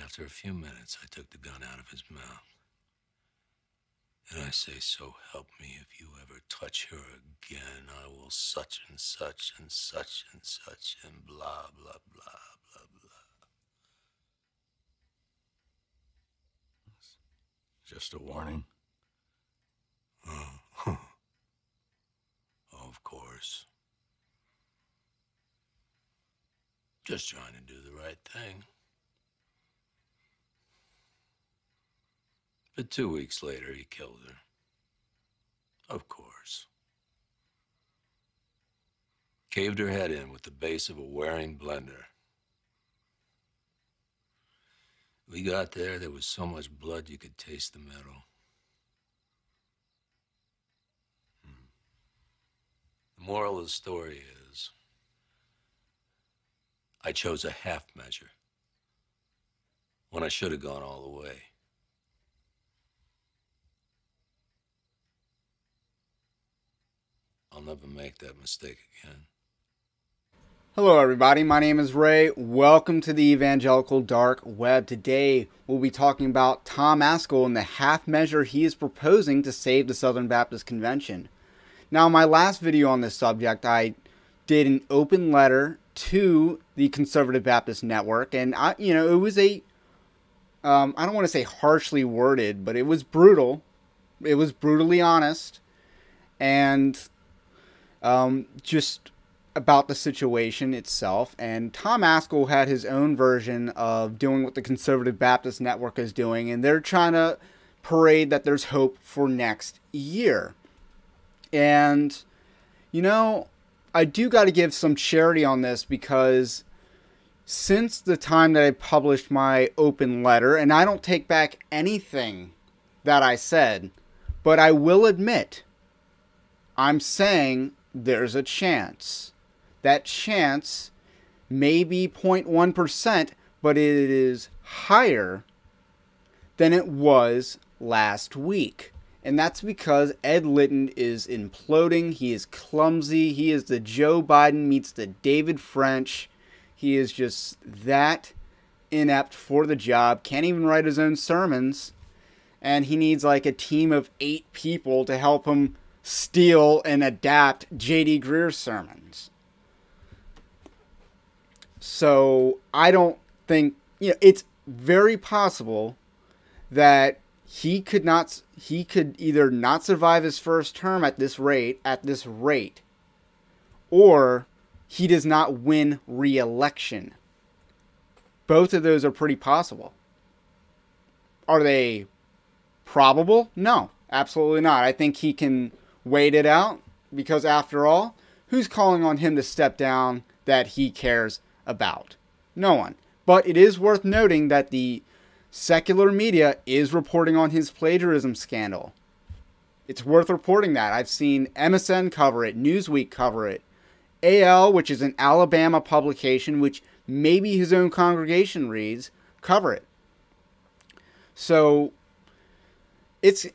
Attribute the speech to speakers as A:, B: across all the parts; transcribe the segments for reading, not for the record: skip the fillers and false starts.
A: After a few minutes, I took the gun out of his mouth. And I say, so help me, if you ever touch her again, I will such and such and such and such and blah, blah, blah, blah, blah.
B: Just a warning.
A: Oh, of course. Just trying to do the right thing. But 2 weeks later, he killed her. Of course. Caved her head in with the base of a wearing blender. We got there was so much blood you could taste the metal. The moral of the story is, I chose a half measure when I should have gone all the way. I'll never make that mistake again.
C: Hello everybody, my name is Ray. Welcome to the Evangelical Dark Web. Today we'll be talking about Tom Ascol and the half measure he is proposing to save the Southern Baptist Convention. Now, in my last video on this subject, I did an open letter to the Conservative Baptist Network, and it was I don't want to say harshly worded, but it was brutal. It was brutally honest, and just about the situation itself. And Tom Ascol had his own version of doing what the Conservative Baptist Network is doing, and they're trying to parade that there's hope for next year. And, I do got to give some charity on this, because since the time that I published my open letter, and I don't take back anything that I said, but I will admit, I'm saying there's a chance. That chance may be 0.1%, but it is higher than it was last week. And that's because Ed Litton is imploding. He is clumsy. He is the Joe Biden meets the David French. He is just that inept for the job. Can't even write his own sermons. And he needs like a team of 8 people to help him steal and adapt J.D. Greer's sermons. So I don't think, it's very possible that he could either not survive his first term at this rate, or he does not win re-election. Both of those are pretty possible. Are they probable? No, absolutely not. I think he can wait it out, because after all, who's calling on him to step down that he cares about? No one. But it is worth noting that the secular media is reporting on his plagiarism scandal. It's worth reporting that. I've seen MSN cover it, Newsweek cover it, AL, which is an Alabama publication, which maybe his own congregation reads, cover it. So it's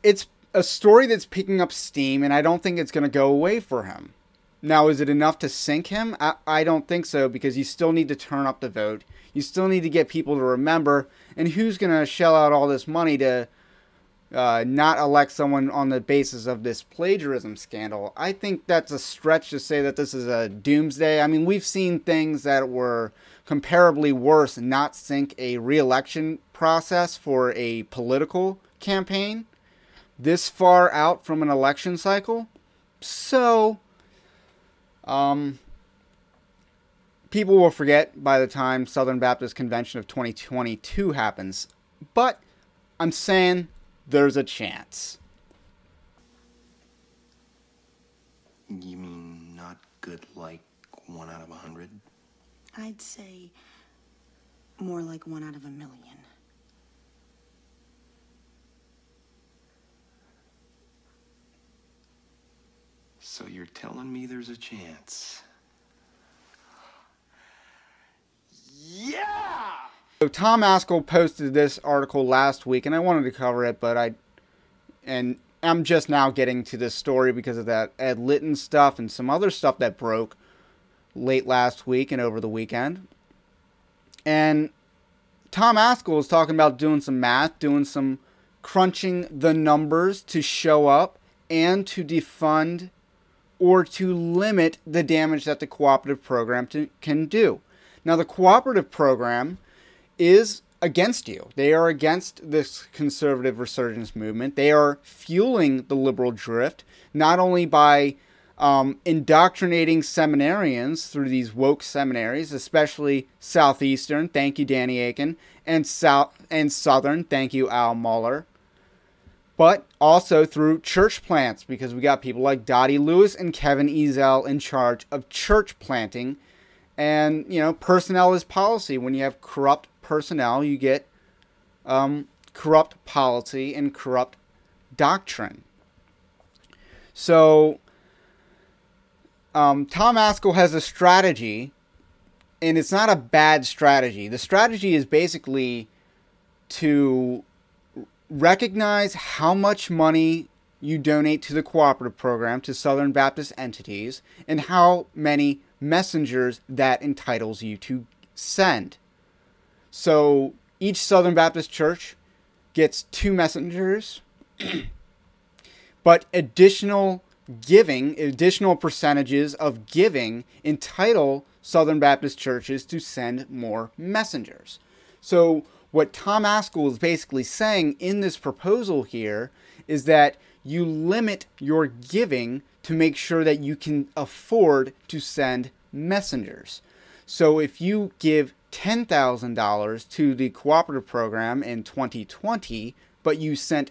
C: a story that's picking up steam, and I don't think it's going to go away for him. Now, is it enough to sink him? I don't think so, because you still need to turn up the vote. You still need to get people to remember. And who's going to shell out all this money to not elect someone on the basis of this plagiarism scandal? I think that's a stretch to say that this is a doomsday. I mean, we've seen things that were comparably worse not sink a re-election process for a political campaign this far out from an election cycle. So people will forget by the time Southern Baptist Convention of 2022 happens. But I'm saying there's a chance.
D: You mean not good like 1 out of 100?
E: I'd say more like 1 out of 1,000,000.
D: So you're telling me there's a chance? Yeah!
C: So Tom Ascol posted this article last week, and I wanted to cover it, but I'm just now getting to this story because of that Ed Litton stuff and some other stuff that broke late last week and over the weekend. And Tom Ascol is talking about doing some math, doing some crunching the numbers to show up and to defund or to limit the damage that the cooperative program can do. Now, the cooperative program is against you. They are against this conservative resurgence movement. They are fueling the liberal drift, not only by indoctrinating seminarians through these woke seminaries, especially Southeastern, thank you, Danny Aiken, and Southern, thank you, Al Muller, but also through church plants, because we got people like Dottie Lewis and Kevin Ezel in charge of church planting. And, you know, personnel is policy. When you have corrupt personnel, you get corrupt policy and corrupt doctrine. So, Tom Ascol has a strategy, and it's not a bad strategy. The strategy is basically to recognize how much money you donate to the cooperative program, to Southern Baptist entities, and how many messengers that entitles you to send. So each Southern Baptist church gets 2 messengers, but additional percentages of giving entitle Southern Baptist churches to send more messengers. So what Tom Ascol is basically saying in this proposal here is that you limit your giving to make sure that you can afford to send messengers. So if you give $10,000 to the cooperative program in 2020, but you sent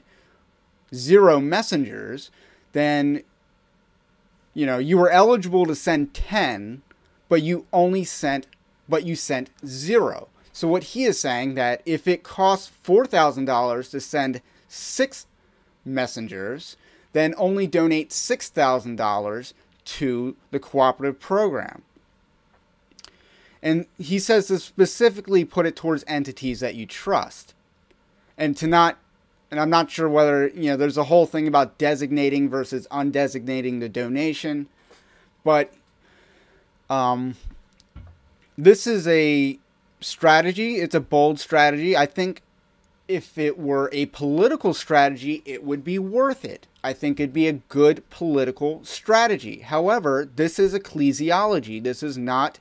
C: 0 messengers, then you were eligible to send 10, but you sent 0. So what he is saying that if it costs $4,000 to send 6 messengers, then only donate $6,000 to the cooperative program. And he says to specifically put it towards entities that you trust. And I'm not sure whether, there's a whole thing about designating versus undesignating the donation. But this is a strategy. It's a bold strategy. I think if it were a political strategy, it would be worth it. I think it'd be a good political strategy. However, this is ecclesiology. This is not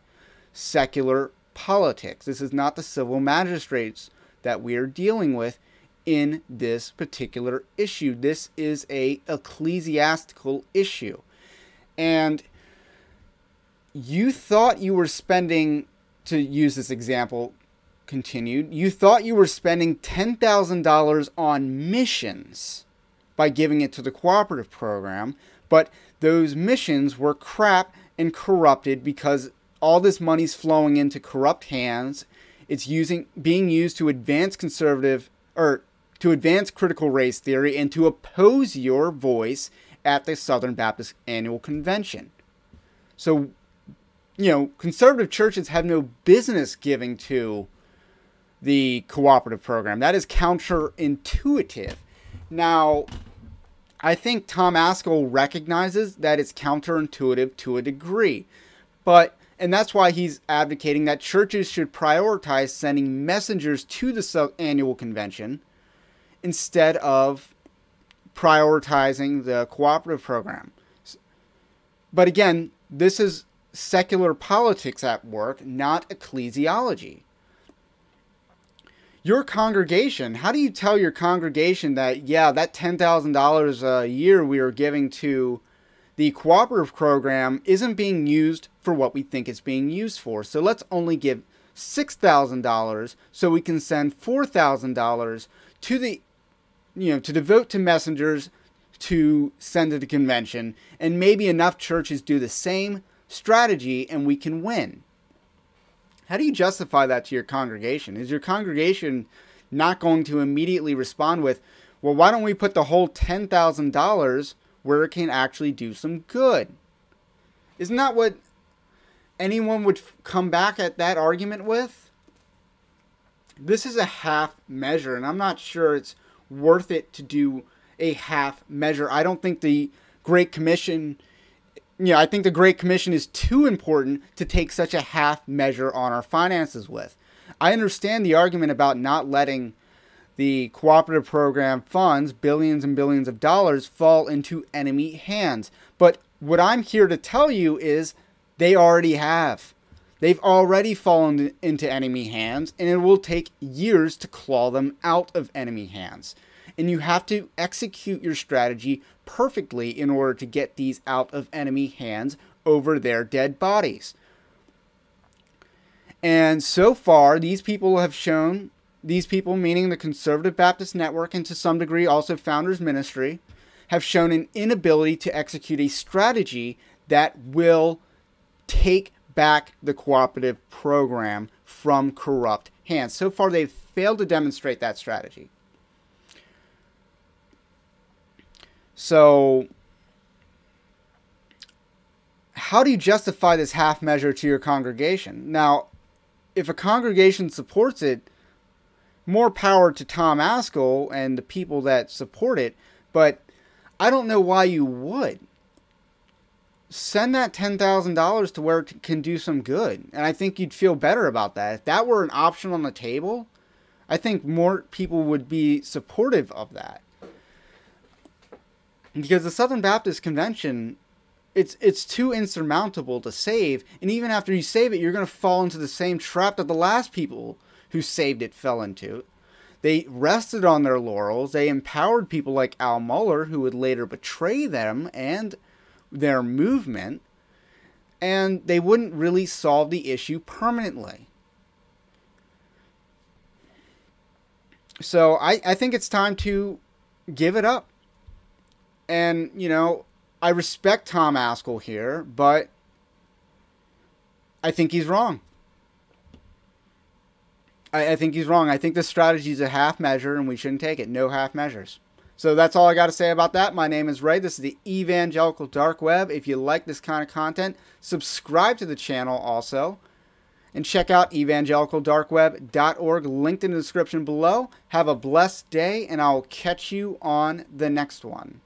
C: secular politics. This is not the civil magistrates that we are dealing with in this particular issue. This is a ecclesiastical issue. And you thought you were spending, to use this example continued, you thought you were spending $10,000 on missions by giving it to the cooperative program, but those missions were crap and corrupted because all this money's flowing into corrupt hands. It's being used to advance critical race theory and to oppose your voice at the Southern Baptist Annual Convention. So, conservative churches have no business giving to the cooperative program. That is counterintuitive. Now, I think Tom Ascol recognizes that it's counterintuitive to a degree. And that's why he's advocating that churches should prioritize sending messengers to the annual convention instead of prioritizing the cooperative program. But again, this is secular politics at work, not ecclesiology. Your congregation, how do you tell your congregation that, that $10,000 a year we are giving to the cooperative program isn't being used for what we think it's being used for? So let's only give $6,000 so we can send $4,000 to to devote to messengers to send to the convention, and maybe enough churches do the same strategy and we can win. How do you justify that to your congregation? Is your congregation not going to immediately respond with, well, why don't we put the whole $10,000 where it can actually do some good? Isn't that what anyone would come back at that argument with? This is a half measure, and I'm not sure it's worth it to do a half measure. I don't think the Great Commission, I think the Great Commission is too important to take such a half measure on our finances with. I understand the argument about not letting the cooperative program funds, billions and billions of dollars, fall into enemy hands. But what I'm here to tell you is they already have. They've already fallen into enemy hands, and it will take years to claw them out of enemy hands. And you have to execute your strategy perfectly in order to get these out of enemy hands over their dead bodies. And so far, these people have shown, these people meaning the Conservative Baptist Network and to some degree also Founders Ministry, have shown an inability to execute a strategy that will take back the cooperative program from corrupt hands. So far, they've failed to demonstrate that strategy. So, how do you justify this half measure to your congregation? Now, if a congregation supports it, more power to Tom Ascol and the people that support it, but I don't know why you would. Send that $10,000 to where it can do some good, and I think you'd feel better about that. If that were an option on the table, I think more people would be supportive of that. Because the Southern Baptist Convention, it's too insurmountable to save, and even after you save it, you're going to fall into the same trap that the last people who saved it fell into. They rested on their laurels. They empowered people like Al Mohler, who would later betray them and their movement, and they wouldn't really solve the issue permanently. So I think it's time to give it up. And, you know, I respect Tom Ascol here, but I think he's wrong. I think he's wrong. I think this strategy is a half measure, and we shouldn't take it. No half measures. So that's all I got to say about that. My name is Ray. This is the Evangelical Dark Web. If you like this kind of content, subscribe to the channel also. And check out evangelicaldarkweb.org, linked in the description below. Have a blessed day, and I'll catch you on the next one.